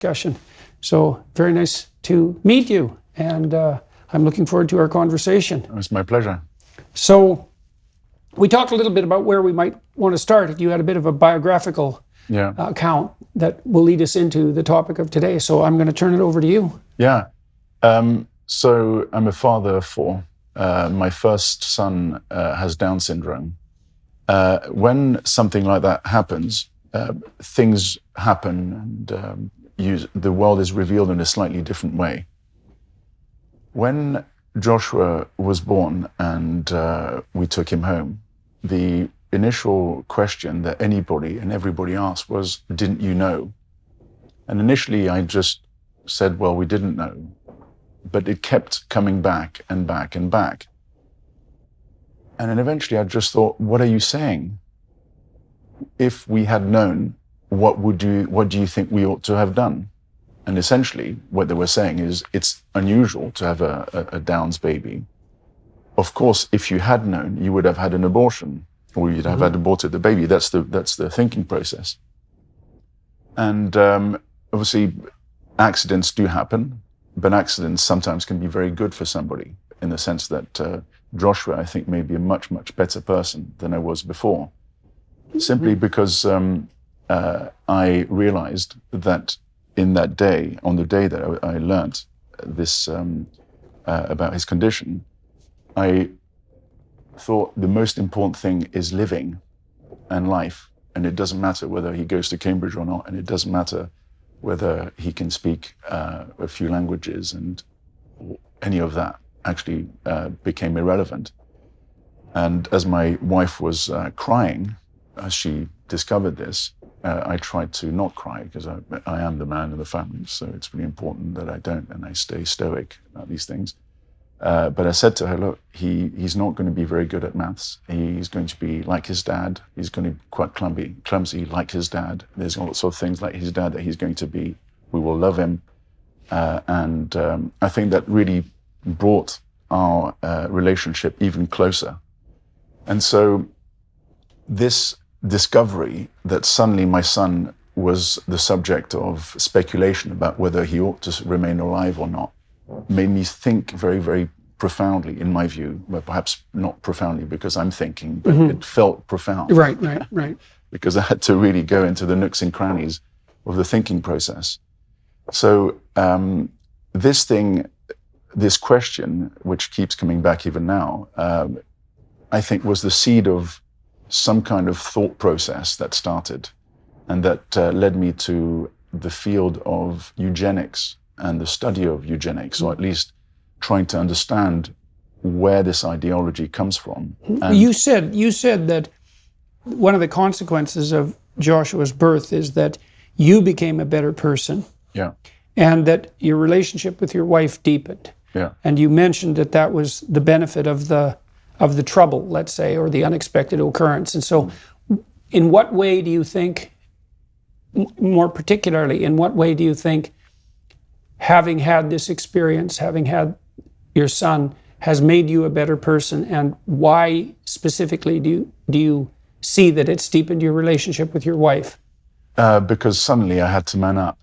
discussion. So very nice to meet you, and I'm looking forward to our conversation. It's my pleasure. So we talked a little bit about where we might want to start. You had a bit of a biographical account that will lead us into the topic of today. So I'm going to turn it over to you. Yeah. So I'm a father of four. My first son has Down syndrome. When something like that happens, things happen and the world is revealed in a slightly different way. When Joshua was born and we took him home, the initial question that anybody and everybody asked was, didn't you know? And initially I just said, well, we didn't know. But it kept coming back and back and back. And then eventually I just thought, what are you saying? If we had known, what do you think we ought to have done? And essentially what they were saying is, it's unusual to have a Downs baby. Of course, if you had known, you would have had an abortion, or you'd have had aborted the baby. That's the thinking process. And obviously accidents do happen, but accidents sometimes can be very good for somebody, in the sense that Joshua, I think, may be a much, much better person than I was before. Simply because I realized that in that day, on the day that I learned this about his condition, I thought the most important thing is living and life. And it doesn't matter whether he goes to Cambridge or not, and it doesn't matter whether he can speak a few languages, and any of that actually became irrelevant. And as my wife was crying, as she discovered this, I tried to not cry, because I am the man of the family, so it's really important that I don't, and I stay stoic about these things. But I said to her, look, he's not going to be very good at maths. He's going to be like his dad. He's going to be quite clumsy like his dad. There's all sorts of things like his dad that he's going to be. We will love him. And I think that really brought our relationship even closer. And so this discovery that suddenly my son was the subject of speculation about whether he ought to remain alive or not made me think very, very profoundly, in my view. Well, perhaps not profoundly because I'm thinking, but it felt profound. Right. Because I had to really go into the nooks and crannies of the thinking process. So this question, which keeps coming back even now, I think was the seed of some kind of thought process that started, and that led me to the field of eugenics and the study of eugenics, or at least trying to understand where this ideology comes from. And you said that one of the consequences of Joshua's birth is that you became a better person. Yeah. And that your relationship with your wife deepened. Yeah. And you mentioned that was the benefit of the trouble, let's say, or the unexpected occurrence. And so in what way do you think, more particularly, in what way do you think having had this experience, having had your son, has made you a better person, and why specifically do you see that it's deepened your relationship with your wife? Because suddenly I had to man up,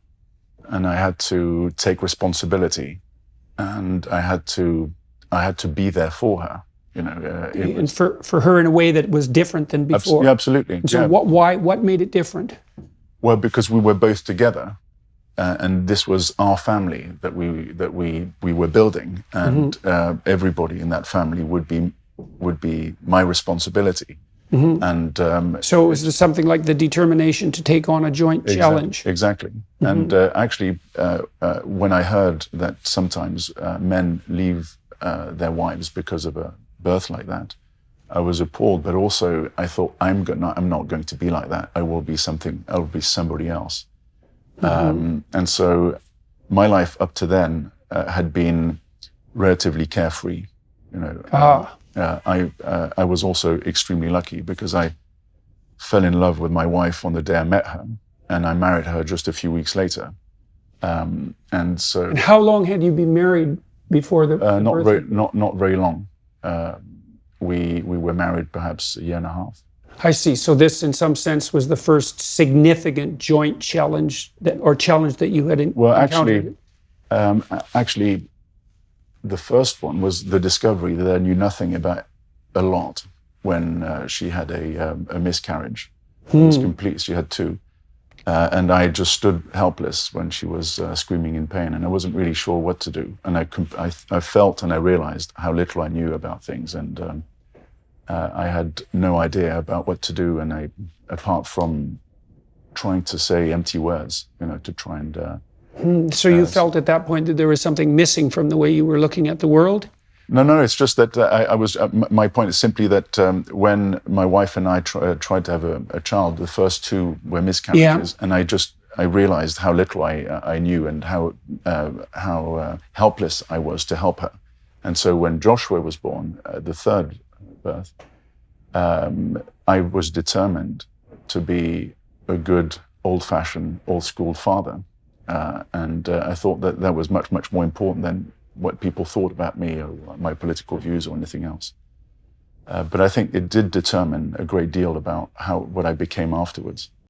and I had to take responsibility, and I had to be there for her. And for her in a way that was different than before. Yeah, absolutely. So what made it different? Well, because we were both together, and this was our family that we were building, and everybody in that family would be my responsibility. And so it was something like the determination to take on a joint challenge. Exactly. And actually, when I heard that sometimes men leave their wives because of a birth like that, I was appalled. But also, I thought, I'm not going to be like that. I will be somebody else. And so, my life up to then had been relatively carefree. I was also extremely lucky, because I fell in love with my wife on the day I met her, and I married her just a few weeks later. And how long had you been married before the not birth? not very long. We were married perhaps a year and a half. I see. So this, in some sense, was the first significant joint challenge that you had encountered. Actually, the first one was the discovery that I knew nothing about a lot when she had a miscarriage. It was complete. She had two. And I just stood helpless when she was screaming in pain, and I wasn't really sure what to do. And I felt and I realized how little I knew about things, and I had no idea about what to do. And apart from trying to say empty words, to try and. So you felt at that point that there was something missing from the way you were looking at the world? No. It's just that I was. My point is simply that when my wife and I tried to have a child, the first two were miscarriages, and I realized how little I knew and how helpless I was to help her. And so when Joshua was born, the third birth, I was determined to be a good, old-fashioned, old-school father, and I thought that was much, much more important than what people thought about me or my political views or anything else. But I think it did determine a great deal about what I became afterwards.